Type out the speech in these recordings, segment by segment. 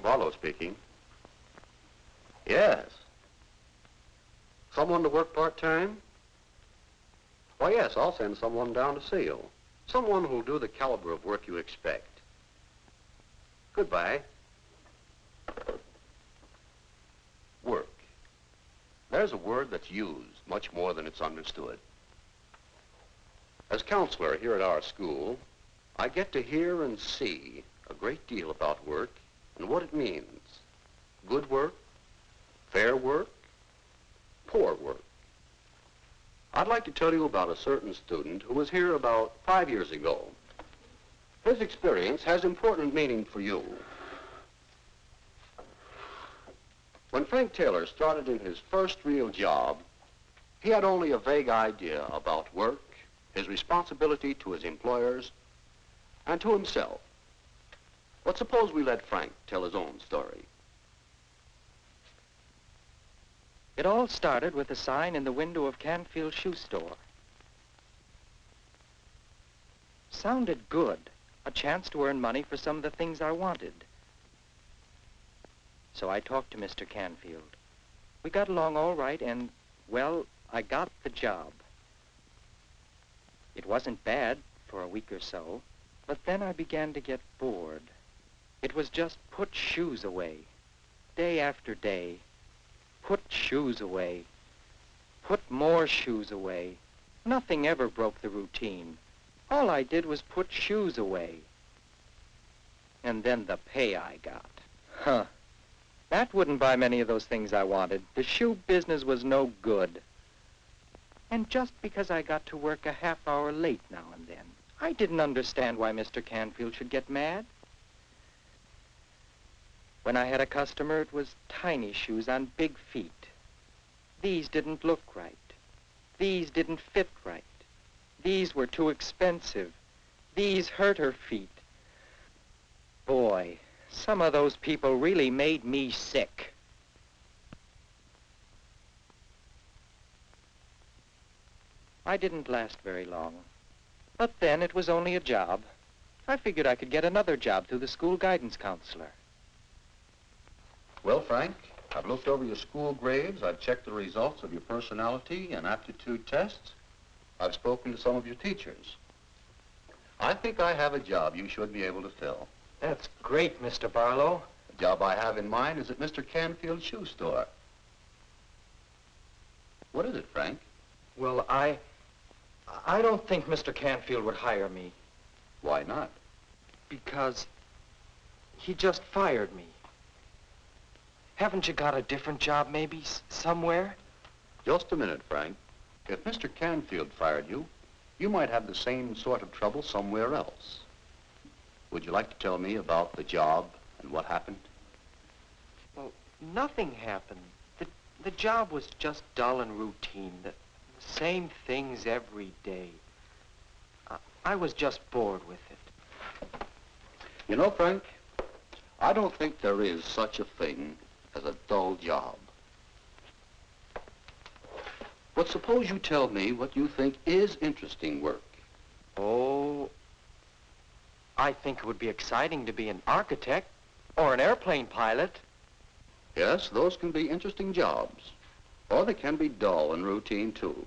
Barlow speaking. Yes. Someone to work part-time? Why, yes, I'll send someone down to see you. Someone who'll do the caliber of work you expect. Goodbye. Work. There's a word that's used much more than it's understood. As counselor here at our school, I get to hear and see a great deal about work and what it means. Good work, fair work, poor work. I'd like to tell you about a certain student who was here about 5 years ago. His experience has important meaning for you. When Frank Taylor started in his first real job, he had only a vague idea about work, his responsibility to his employers, and to himself. But suppose we let Frank tell his own story. It all started with a sign in the window of Canfield shoe store. Sounded good, a chance to earn money for some of the things I wanted. So I talked to Mr. Canfield. We got along all right and, well, I got the job. It wasn't bad for a week or so, but then I began to get bored. It was just put shoes away, day after day. Put shoes away. Put more shoes away. Nothing ever broke the routine. All I did was put shoes away. And then the pay I got. Huh. That wouldn't buy many of those things I wanted. The shoe business was no good. And just because I got to work a half hour late now and then, I didn't understand why Mr. Canfield should get mad. When I had a customer, it was tiny shoes on big feet. These didn't look right. These didn't fit right. These were too expensive. These hurt her feet. Boy, some of those people really made me sick. I didn't last very long. But then it was only a job. I figured I could get another job through the school guidance counselor. Well, Frank, I've looked over your school grades. I've checked the results of your personality and aptitude tests. I've spoken to some of your teachers. I think I have a job you should be able to fill. That's great, Mr. Barlow. The job I have in mind is at Mr. Canfield's shoe store. What is it, Frank? Well, I don't think Mr. Canfield would hire me. Why not? Because he just fired me. Haven't you got a different job, maybe, somewhere? Just a minute, Frank. If Mr. Canfield fired you, you might have the same sort of trouble somewhere else. Would you like to tell me about the job and what happened? Well, nothing happened. The job was just dull and routine. The same things every day. I was just bored with it. You know, Frank, I don't think there is such a thing as a dull job. But suppose you tell me what you think is interesting work. Oh, I think it would be exciting to be an architect or an airplane pilot. Yes, those can be interesting jobs. Or they can be dull and routine, too,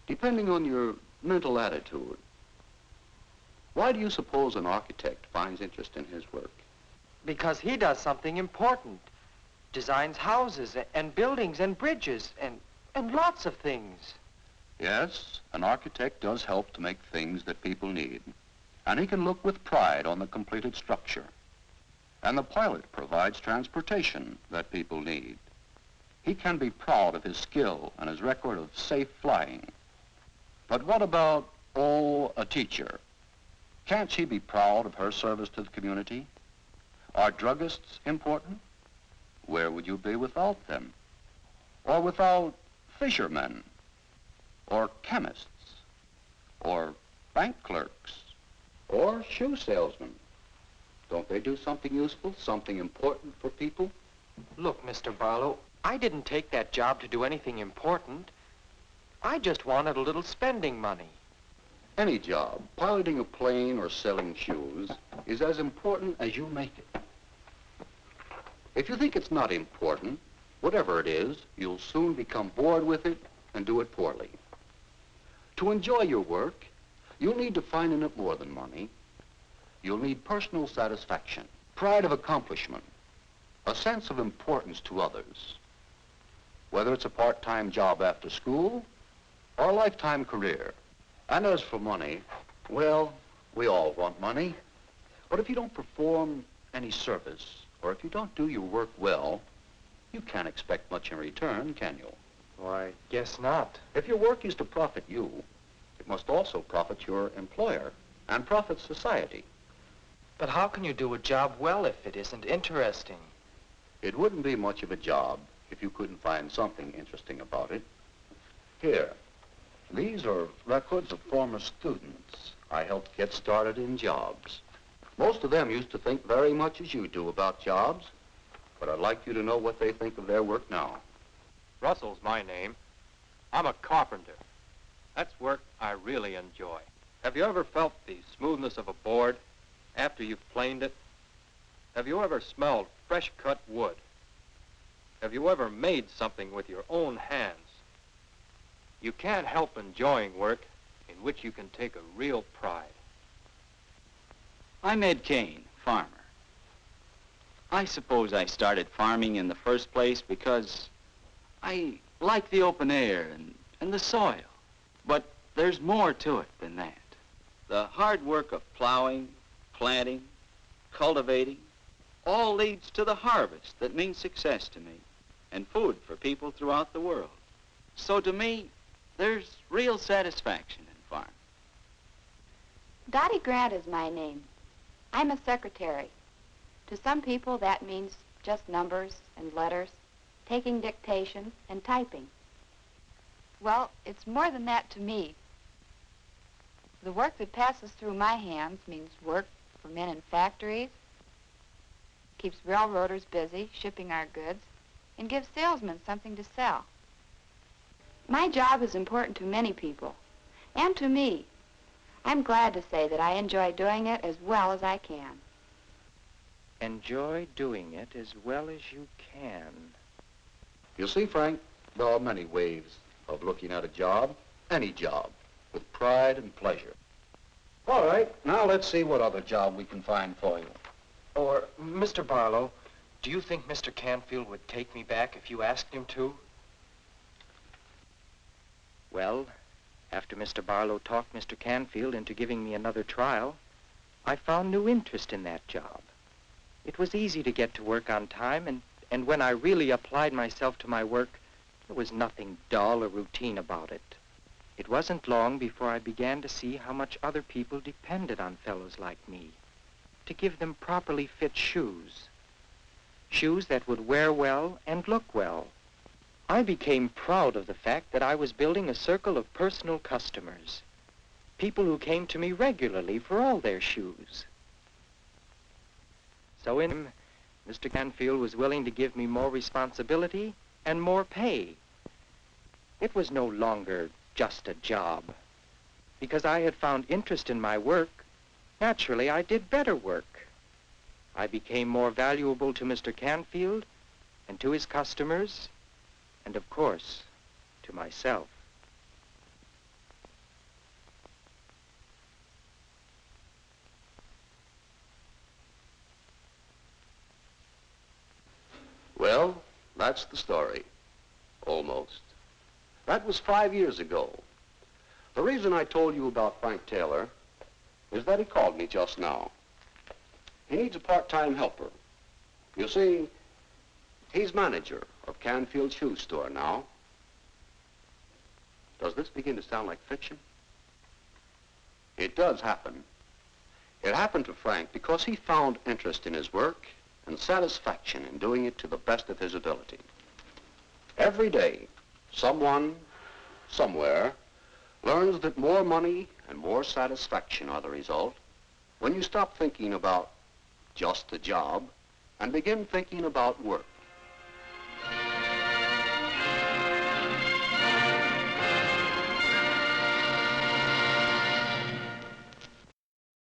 depending on your mental attitude. Why do you suppose an architect finds interest in his work? Because he does something important. Designs houses and buildings and bridges and lots of things. Yes, an architect does help to make things that people need. And he can look with pride on the completed structure. And the pilot provides transportation that people need. He can be proud of his skill and his record of safe flying. But what about, a teacher? Can't she be proud of her service to the community? Are druggists important? Where would you be without them? Or without fishermen? Or chemists? Or bank clerks? Or shoe salesmen? Don't they do something useful, something important for people? Look, Mr. Barlow, I didn't take that job to do anything important. I just wanted a little spending money. Any job, piloting a plane or selling shoes, is as important as you make it. If you think it's not important, whatever it is, you'll soon become bored with it and do it poorly. To enjoy your work, you'll need to find in it more than money. You'll need personal satisfaction, pride of accomplishment, a sense of importance to others. Whether it's a part-time job after school or a lifetime career. And as for money, well, we all want money. But if you don't perform any service, or if you don't do your work well, you can't expect much in return, can you? Why, guess not. If your work is to profit you, it must also profit your employer and profit society. But how can you do a job well if it isn't interesting? It wouldn't be much of a job if you couldn't find something interesting about it. Here, these are records of former students I helped get started in jobs. Most of them used to think very much as you do about jobs, but I'd like you to know what they think of their work now. Russell's my name. I'm a carpenter. That's work I really enjoy. Have you ever felt the smoothness of a board after you've planed it? Have you ever smelled fresh-cut wood? Have you ever made something with your own hands? You can't help enjoying work in which you can take a real pride. I'm Ed Kane, farmer. I suppose I started farming in the first place because I like the open air and the soil. But there's more to it than that. The hard work of plowing, planting, cultivating, all leads to the harvest that means success to me and food for people throughout the world. So to me, there's real satisfaction in farming. Dottie Grant is my name. I'm a secretary. To some people, that means just numbers and letters, taking dictation and typing. Well, it's more than that to me. The work that passes through my hands means work for men in factories, keeps railroaders busy shipping our goods, and gives salesmen something to sell. My job is important to many people, and to me. I'm glad to say that I enjoy doing it as well as I can. Enjoy doing it as well as you can. You see, Frank, there are many ways of looking at a job, any job, with pride and pleasure. All right, now let's see what other job we can find for you. Or, Mr. Barlow, do you think Mr. Canfield would take me back if you asked him to? Well, after Mr. Barlow talked Mr. Canfield into giving me another trial, I found new interest in that job. It was easy to get to work on time, and when I really applied myself to my work, there was nothing dull or routine about it. It wasn't long before I began to see how much other people depended on fellows like me to give them properly fit shoes. Shoes that would wear well and look well. I became proud of the fact that I was building a circle of personal customers, people who came to me regularly for all their shoes. So in him, Mr. Canfield was willing to give me more responsibility and more pay. It was no longer just a job. Because I had found interest in my work, naturally I did better work. I became more valuable to Mr. Canfield and to his customers, and of course, to myself. Well, that's the story. Almost. That was 5 years ago. The reason I told you about Frank Taylor is that he called me just now. He needs a part-time helper. You see, he's manager of Canfield Shoe Store now. Does this begin to sound like fiction? It does happen. It happened to Frank because he found interest in his work and satisfaction in doing it to the best of his ability. Every day, someone, somewhere, learns that more money and more satisfaction are the result when you stop thinking about just the job and begin thinking about work.